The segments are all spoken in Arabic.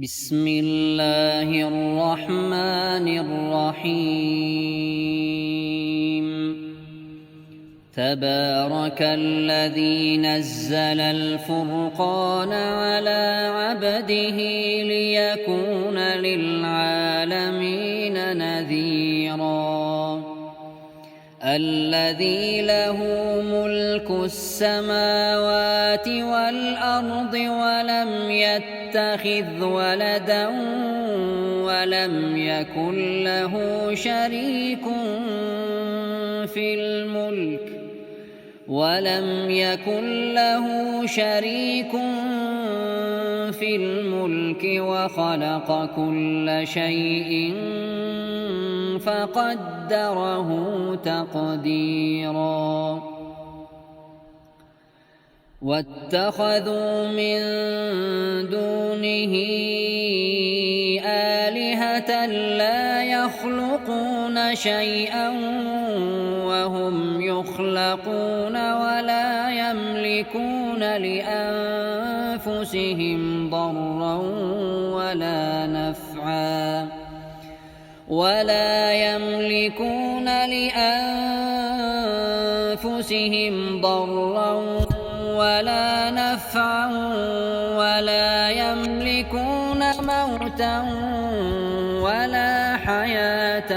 بسم الله الرحمن الرحيم. تبارك الذي نزل الفرقان على عبده ليكون للعالمين نذيرا. الذي له ملك السماوات والأرض ولم يتخذ ولدا ولم يكن له شريك في الملك وخلق كل شيء فقدره تقديرا. واتخذوا من دونه آلهة لا يخلقون شيئا وهم يخلقون ولا يملكون لأنفسهم ضرا ولا نفعا ولا يملكون موتا ولا حياة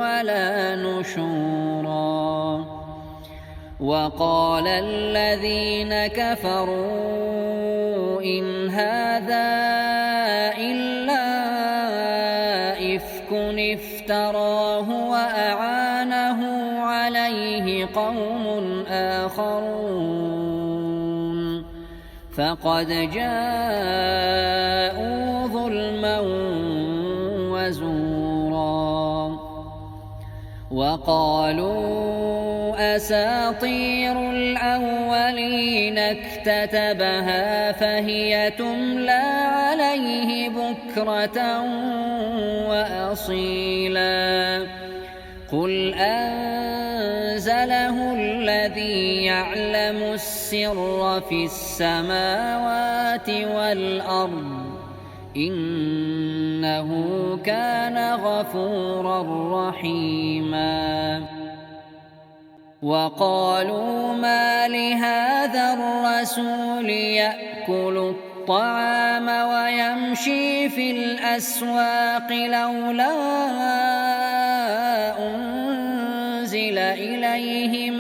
ولا نشورا. وقال الذين كفروا إن هذا إلا إفك افتراه وأعانه عليه قوم آخرون فقد جاءوا ظلما وزورا. وقالوا أساطير الأولين اكتتبها فهي تملى عليه بكرة وأصيلا. قل أنزله الذي يعلم السر في السماوات والأرض إنه كان غفورا رحيما. وقالوا ما لهذا الرسول يأكل الطعام ويمشي في الأسواق لولا أنزل إليه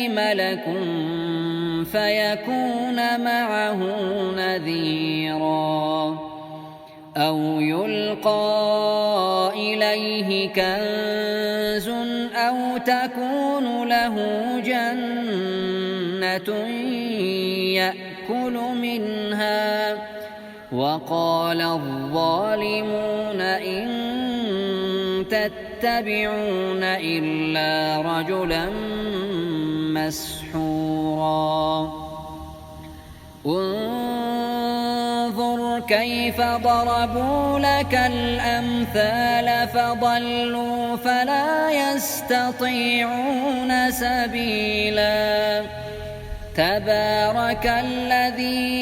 ملك فيكون معه نذيرا. أو يلقى إليه كنز أو تكون له جنة يأكل منها. وقال الظالمون إن تتبعون إلا رجلا مسحورا. انظر كيف ضربوا لك الأمثال فضلوا فلا يستطيعون سبيلا. تبارك الذي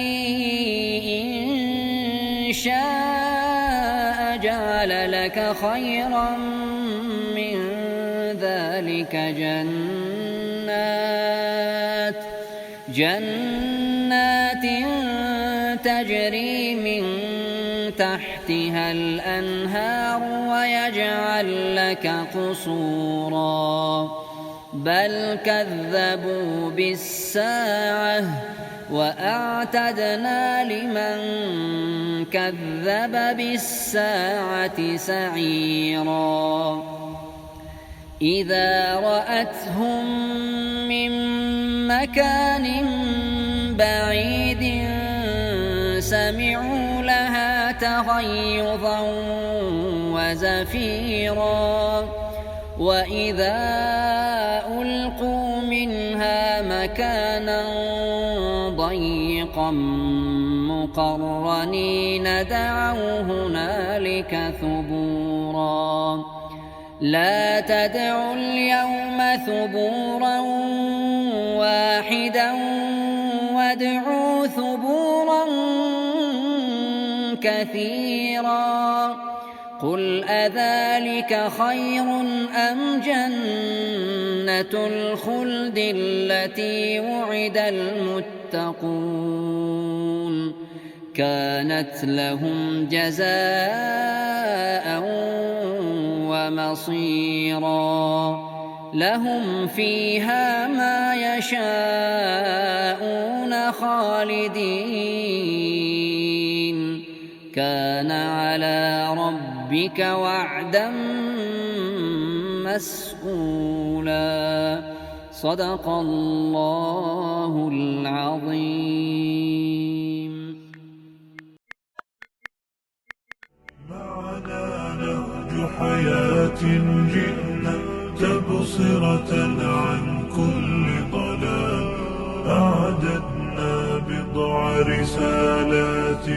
إن شاء جعل لك خيرا من ذلك جنات تجري من تحتها الأنهار ويجعل لك قصورا. بل كذبوا بالساعة وأعتدنا لمن كذب بالساعة سعيرا. إذا رأتهم من مكان بعيد سمعوا لها تغيظا وزفيرا. وإذا ألقوا منها مكانا ضيقا مقرنين دعوا هنالك ثبورا. لا تدعوا اليوم ثبورا واحدا وادعوا ثبورا كثيرا قل أذلك خير أم جنة الخلد التي وعد المتقون كانت لهم جزاء ومصيرا لهم فيها ما يشاءون خالدين كان على ربك وعدا مسئولا صدق الله العظيم. معنا نهج حياة جئنا تبصرة عن كل ضلال أعددنا بضع رسالات